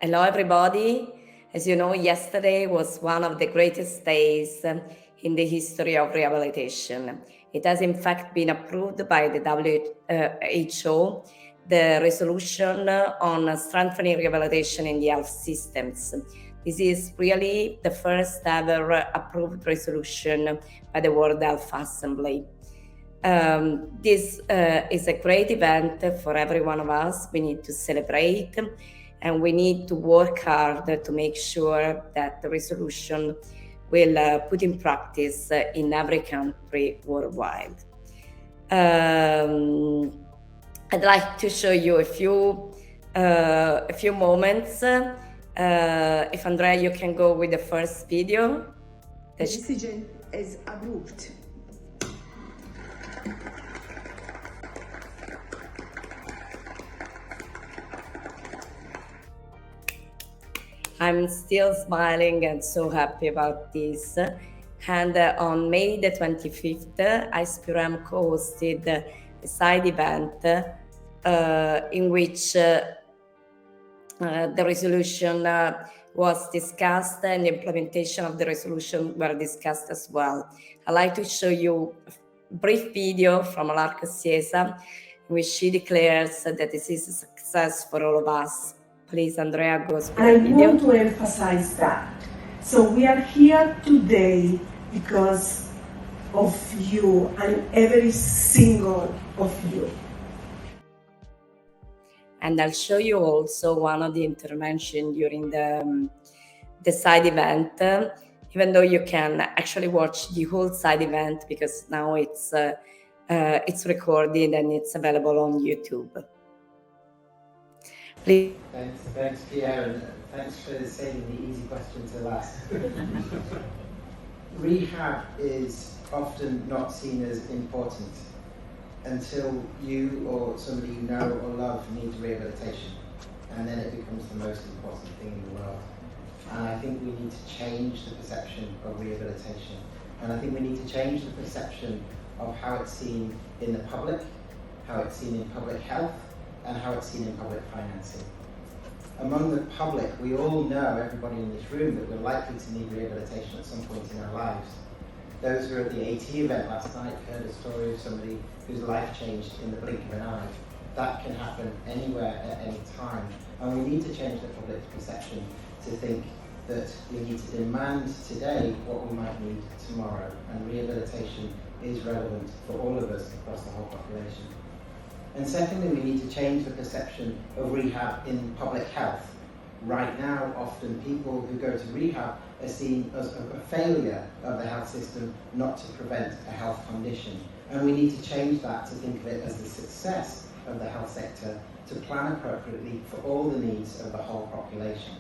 Hello, everybody. As you know, yesterday was one of the greatest days in the history of rehabilitation. It has, in fact, been approved by the WHO, the resolution on strengthening rehabilitation in the health systems. This is really the first ever approved resolution by the World Health Assembly. This is a great event for every one of us. We need to celebrate and we need to work hard to make sure that the resolution will put in practice in every country worldwide. I'd like to show you a few moments. If Andrea, you can go with the first video. The decision is approved. I'm still smiling and so happy about this. And on May the 25th, ISPRM co-hosted a side event in which the resolution was discussed and the implementation of the resolution were discussed as well. I'd like to show you a brief video from Alarca Ciesa in which she declares that this is a success for all of us. Please, Andrea, go to the video. I want to emphasize that. So we are here today because of you and every single of you. And I'll show you also one of the interventions during the side event, even though you can actually watch the whole side event because now it's recorded and it's available on YouTube. Please. Thanks, Pierre, and thanks for saving the easy question to last. Rehab is often not seen as important until you or somebody you know or love needs rehabilitation, and then it becomes the most important thing in the world. And I think we need to change the perception of rehabilitation, and I think we need to change the perception of how it's seen in the public, how it's seen in public health, and how it's seen in public financing. Among the public, we all know, everybody in this room, that we're likely to need rehabilitation at some point in our lives. Those who were at the AT event last night heard a story of somebody whose life changed in the blink of an eye. That can happen anywhere at any time. And we need to change the public's perception to think that we need to demand today what we might need tomorrow. And rehabilitation is relevant for all of us across the whole population. And secondly, we need to change the perception of rehab in public health. Right now, often people who go to rehab are seen as a failure of the health system not to prevent a health condition. And we need to change that to think of it as the success of the health sector to plan appropriately for all the needs of the whole population.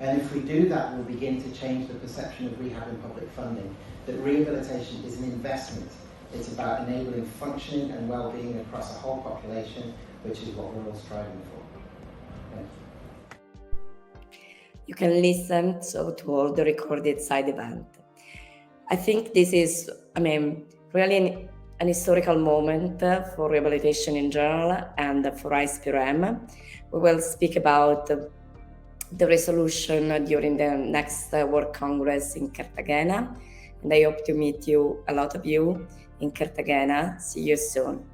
And if we do that, we'll begin to change the perception of rehab in public funding, that rehabilitation is an investment. It's about enabling functioning and well-being across a whole population, which is what we're all striving for. Thank you. You can listen to all the recorded side event. I think this is, really an historical moment for rehabilitation in general and for ISPRM. We will speak about the resolution during the next World Congress in Cartagena, and I hope to meet you, a lot of you, in Cartagena. See you soon.